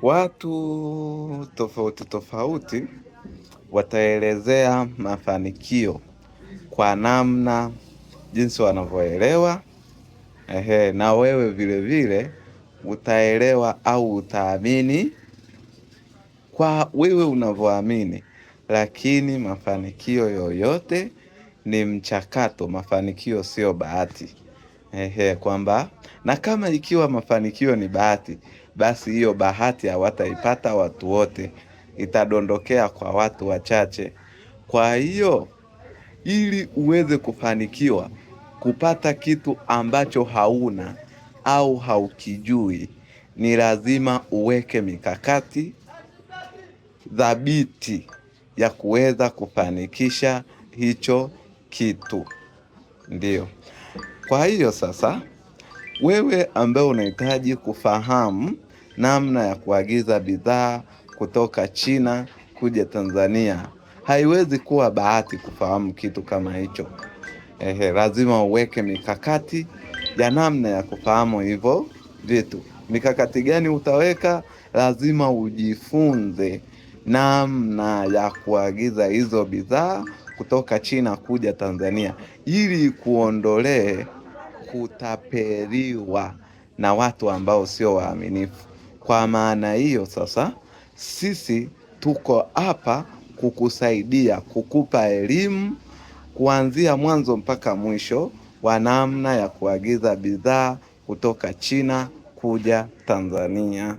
Watu tofauti tofauti wataelezea mafanikio kwa namna jinsi wanavyoelewa. Na wewe vile vile utaelewa au utaamini kwa wewe unavyoamini, lakini mafanikio yoyote ni mchakato. Mafanikio sio bahati. Kwamba na kama ikiwa mafanikio ni bahati, basi hiyo bahati hawataipata watu wote, itadondokea kwa watu wachache. Kwa hiyo ili uweze kufanikiwa kupata kitu ambacho hauna au haukijui, ni lazima uweke mikakati thabiti ya kuweza kufanikisha hicho kitu. Ndiyo. Kwa hiyo sasa, wewe ambaye unahitaji kufahamu namna ya kuagiza bidhaa kutoka China kuja Tanzania, haiwezi kuwa bahati kufahamu kitu kama hicho. Lazima uweke mikakati ya namna ya kufahamu hivyo vitu. Mikakati gani utaweka? Lazima ujifunze namna ya kuagiza hizo bidhaa kutoka China kuja Tanzania, ili kuondolee kutapeliwa na watu ambao sio waaminifu. Kwa maana hiyo sasa, sisi tuko hapa kukusaidia, kukupa elimu kuanzia mwanzo mpaka mwisho wa namna ya kuagiza bidhaa kutoka China kuja Tanzania.